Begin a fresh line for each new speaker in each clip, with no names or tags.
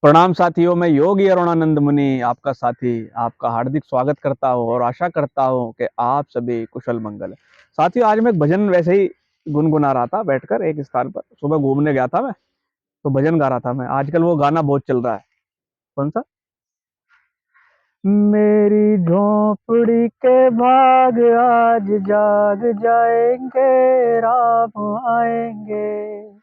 प्रणाम साथियों, मैं योगी अरुणानंद मुनि आपका साथी आपका हार्दिक स्वागत करता हूँ और आशा करता हूँ कि आप सभी कुशल मंगल है। साथियों, आज मैं एक भजन वैसे ही गुनगुना रहा था बैठकर एक स्थान पर। सुबह घूमने गया था मैं, तो भजन गा रहा था मैं। आजकल वो गाना बहुत चल रहा है। कौन सा? मेरी झोपड़ी के भाग आज जाग जाएंगे, राम आएंगे।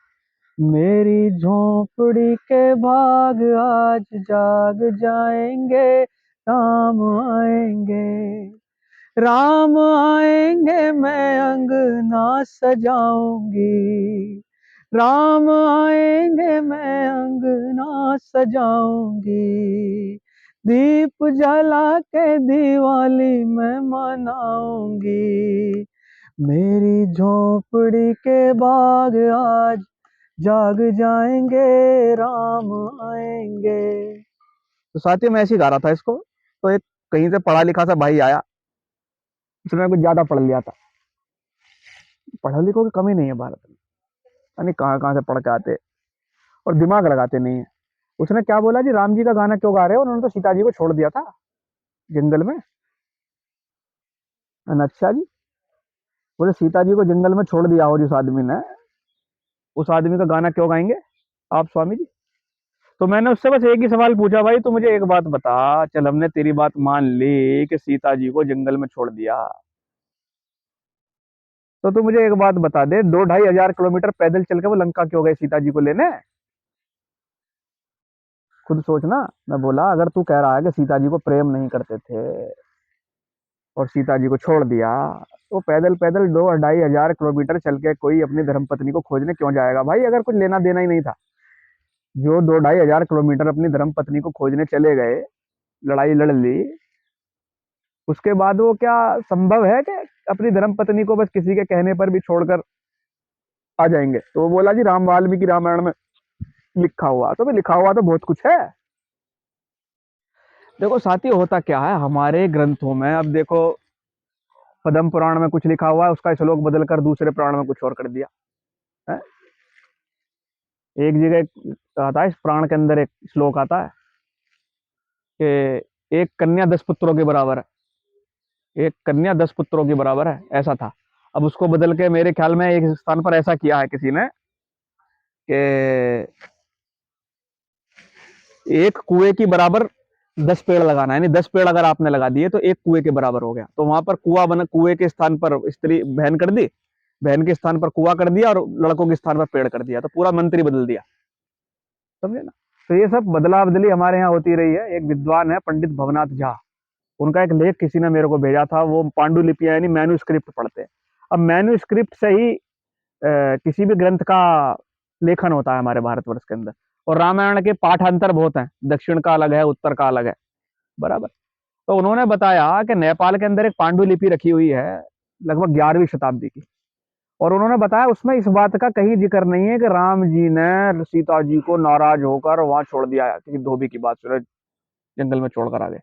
मेरी झोपड़ी के भाग आज जाग जाएंगे, राम आएंगे। राम आएंगे, मैं अंगना सजाऊंगी। राम आएंगे, मैं अंगना सजाऊंगी। दीप जला के दिवाली मैं मनाऊंगी। मेरी झोपड़ी के बाग आज जाग जाएंगे, राम आएंगे। तो साथियों, मैं ऐसे ही गा रहा था इसको। तो एक कहीं से पढ़ा लिखा सा भाई आया, उसने कुछ ज्यादा पढ़ लिया था। पढ़ा लिखों की कमी नहीं है भारत में, यानी कहाँ कहाँ से पढ़ के आते और दिमाग लगाते नहीं है। उसने क्या बोला जी, राम जी का गाना क्यों गा रहे हो, उन्होंने तो सीता जी को छोड़ दिया था जंगल में। अच्छा जी, बोले सीता जी को जंगल में छोड़ दिया हो जिस आदमी ने, उस आदमी का गाना क्यों गाएंगे आप स्वामी जी? तो मैंने उससे बस एक ही सवाल पूछा, भाई तू मुझे एक बात बता, चल हमने तेरी बात मान ली कि सीता जी को जंगल में छोड़ दिया, तो तू मुझे एक बात बता दे, 2-2.5 हजार किलोमीटर पैदल चल के वो लंका क्यों गए सीता जी को लेने? खुद सोचना। मैं बोला अगर तू कह रहा है कि सीता जी को प्रेम नहीं करते थे और सीता जी को छोड़ दिया, तो पैदल पैदल 2-2.5 हजार किलोमीटर चल के कोई अपनी धर्मपत्नी को खोजने क्यों जाएगा भाई, अगर कुछ लेना देना ही नहीं था। जो 2-2.5 हजार किलोमीटर अपनी धर्मपत्नी को खोजने चले गए, लड़ाई लड़ ली, उसके बाद वो क्या संभव है कि अपनी धर्मपत्नी को बस किसी के कहने पर भी छोड़कर आ जाएंगे? तो वो बोला जी राम वाल्मीकि रामायण में लिखा हुआ, तो भाई लिखा हुआ तो बहुत कुछ है। देखो साथी, होता क्या है हमारे ग्रंथों में, अब देखो पद्म पुराण में कुछ लिखा हुआ है, उसका श्लोक बदल कर दूसरे पुराण में कुछ और कर दिया है। एक जगह आता है, इस पुराण के अंदर एक श्लोक आता है कि एक कन्या 10 पुत्रों के बराबर है, एक कन्या 10 पुत्रों के बराबर है, ऐसा था। अब उसको बदल के मेरे ख्याल में एक स्थान पर ऐसा किया है किसी ने कि एक कुएं की बराबर 10 पेड़ लगाना है, यानी 10 पेड़ अगर आपने लगा दिए तो एक कुएं के बराबर हो गया। तो वहां पर कुआ बना, कुएं के स्थान पर स्त्री बहन कर दी, बहन के स्थान पर कुआ कर दिया और लड़कों के स्थान पर पेड़ कर दिया, तो पूरा मंत्री बदल दिया। समझे ना? तो ये सब बदला बदली हमारे यहाँ होती रही है। एक विद्वान है पंडित भवनाथ झा, उनका एक लेख किसी ने मेरे को भेजा था। वो पांडुलिपियां यानी मैन्युस्क्रिप्ट पढ़ते हैं। अब मैन्युस्क्रिप्ट से ही किसी भी ग्रंथ का लेखन होता है हमारे भारतवर्ष के अंदर। और रामायण के पाठांतर बहुत हैं, दक्षिण का अलग है, उत्तर का अलग है, बराबर। तो उन्होंने बताया कि नेपाल के अंदर एक पांडुलिपि रखी हुई है, लगभग 11वीं शताब्दी की। और उन्होंने बताया उसमें इस बात का कहीं जिक्र नहीं है कि राम जी ने सीता जी को नाराज होकर वहां छोड़ दिया है, किसी धोबी की बात सुने जंगल में छोड़कर आ गए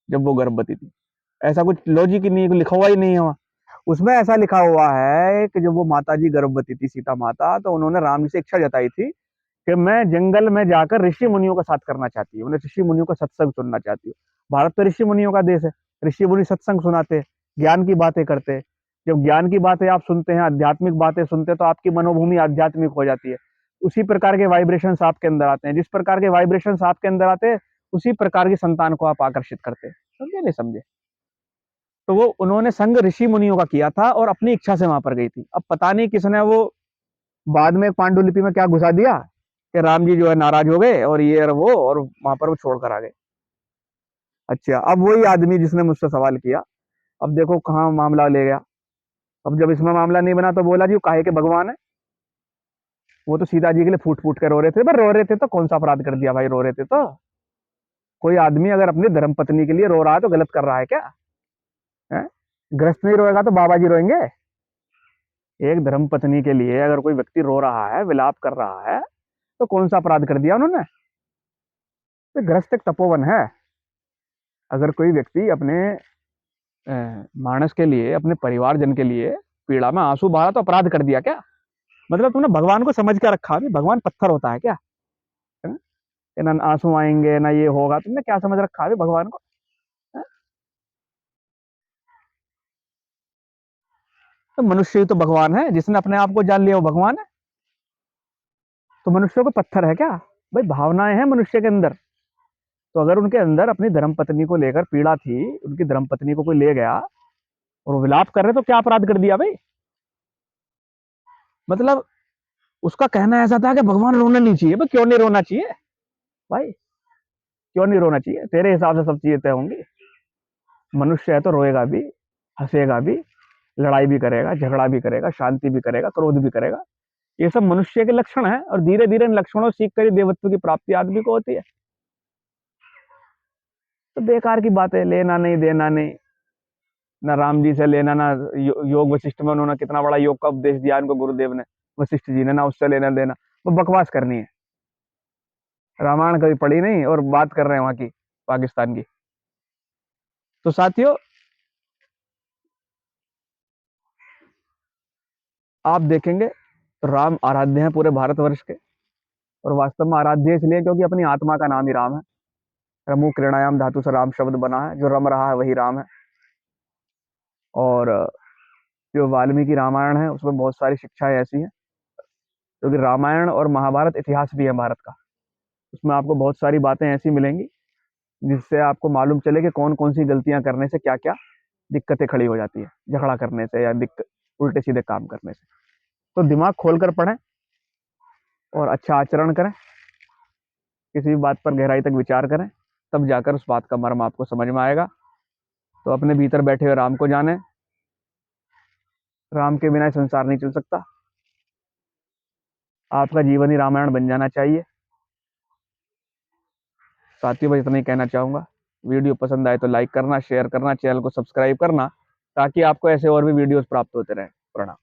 जब वो गर्भवती थी। ऐसा कुछ लॉजिक ही नहीं, लिखा हुआ ही नहीं है वहां। उसमें ऐसा लिखा हुआ है कि जब वो माता जी गर्भवती थी, सीता माता, तो उन्होंने राम जी से इच्छा जताई थी कि मैं जंगल में जाकर ऋषि मुनियों का साथ करना चाहती हूँ, उन्हें ऋषि मुनियों का सत्संग सुनना चाहती हूँ। भारत तो ऋषि मुनियों का देश है, ऋषि मुनि सत्संग सुनाते, ज्ञान की बातें करते। जब ज्ञान की बातें आप सुनते हैं, आध्यात्मिक बातें सुनते हैं, तो आपकी मनोभूमि आध्यात्मिक हो जाती है। उसी प्रकार के वाइब्रेशंस आपके अंदर आते हैं, जिस प्रकार के वाइब्रेशंस आपके अंदर आते हैं उसी प्रकार की संतान को आप आकर्षित करते हैं। समझे नहीं समझे? तो वो उन्होंने संग ऋषि मुनियों का किया था और अपनी इच्छा से वहां पर गई थी। अब पता नहीं किसने वो बाद में पांडुलिपि में क्या घुसा दिया कि राम जी जो है नाराज हो गए और ये और वो, और वहां पर वो छोड़कर आ गए। अच्छा, अब वही आदमी जिसने मुझसे सवाल किया, अब देखो कहाँ मामला ले गया। अब जब इसमें मामला नहीं बना तो बोला जी वो काहे के भगवान है, वो तो सीता जी के लिए फूट फूट के रो रहे थे। पर रो रहे थे तो कौन सा अपराध कर दिया भाई, रो रहे थे तो। कोई आदमी अगर अपनी धर्म पत्नी के लिए रो रहा है तो गलत कर रहा है क्या? है? गृहस्थ नहीं रोएगा तो बाबा जी रोएंगे? एक धर्म पत्नी के लिए अगर कोई व्यक्ति रो रहा है, विलाप कर रहा है, तो कौन सा अपराध कर दिया उन्होंने? तो गृहस्थ एक तपोवन है। अगर कोई व्यक्ति अपने मानस के लिए, अपने परिवारजन के लिए पीड़ा में आंसू बहा तो अपराध कर दिया क्या? मतलब तुमने भगवान को समझ क्या रखा है, भगवान पत्थर होता है क्या? है ना? ना आंसू आएंगे ना ये होगा। तुमने क्या समझ रखा है भगवान को? हैं? तो मनुष्य ही तो भगवान है, जिसने अपने आप को जान लिया वो भगवान है। तो मनुष्य को पत्थर है क्या? भाई भावनाएं हैं मनुष्य के अंदर। तो अगर उनके अंदर अपनी धर्म पत्नी को लेकर पीड़ा थी, उनकी धर्म पत्नी को कोई ले गया और वो विलाप कर रहे, तो क्या अपराध कर दिया भाई? मतलब उसका कहना ऐसा था कि भगवान रोना नहीं चाहिए। भाई क्यों नहीं रोना चाहिए भाई? क्यों नहीं रोना चाहिए? तेरे हिसाब से सब चीजें तय होंगी। मनुष्य है तो रोएगा भी, हंसेगा भी, लड़ाई भी करेगा, झगड़ा भी करेगा, शांति भी करेगा, क्रोध भी करेगा। ये सब मनुष्य के लक्षण है, और धीरे धीरे इन लक्षणों सीख कर ही देवत्व की प्राप्ति आदमी को होती है। तो बेकार की बात है, लेना नहीं देना नहीं, ना राम जी से लेना, ना योग वशिष्ठ में उन्होंने कितना बड़ा योग का उपदेश दिया इनको गुरुदेव ने, वशिष्ठ जी ने, ना उससे लेना देना। वो बकवास करनी है। रामायण कभी पढ़ी नहीं और बात कर रहे हैं वहां की, पाकिस्तान की। तो साथियों, आप देखेंगे तो राम आराध्य हैं पूरे भारतवर्ष के। और वास्तव में आराध्य इसलिए क्योंकि अपनी आत्मा का नाम ही राम है। रमु क्रीणायाम धातु से राम शब्द बना है, जो रम रहा है वही राम है। और जो वाल्मीकि रामायण है उसमें बहुत सारी शिक्षाएं ऐसी हैं, क्योंकि रामायण और महाभारत इतिहास भी है भारत का। उसमें आपको बहुत सारी बातें ऐसी मिलेंगी जिससे आपको मालूम चले कि कौन कौन सी गलतियां करने से क्या क्या दिक्कतें खड़ी हो जाती है, झगड़ा करने से या उल्टे सीधे काम करने से। तो दिमाग खोलकर पढ़ें और अच्छा आचरण करें, किसी भी बात पर गहराई तक विचार करें, तब जाकर उस बात का मर्म आपको समझ में आएगा। तो अपने भीतर बैठे हुए राम को जाने। राम के बिना ये संसार नहीं चल सकता। आपका जीवन ही रामायण बन जाना चाहिए। साथियों, बस इतना ही कहना चाहूंगा। वीडियो पसंद आए तो लाइक करना, शेयर करना, चैनल को सब्सक्राइब करना, ताकि आपको ऐसे और भी वीडियोस प्राप्त होते रहें। प्रणाम।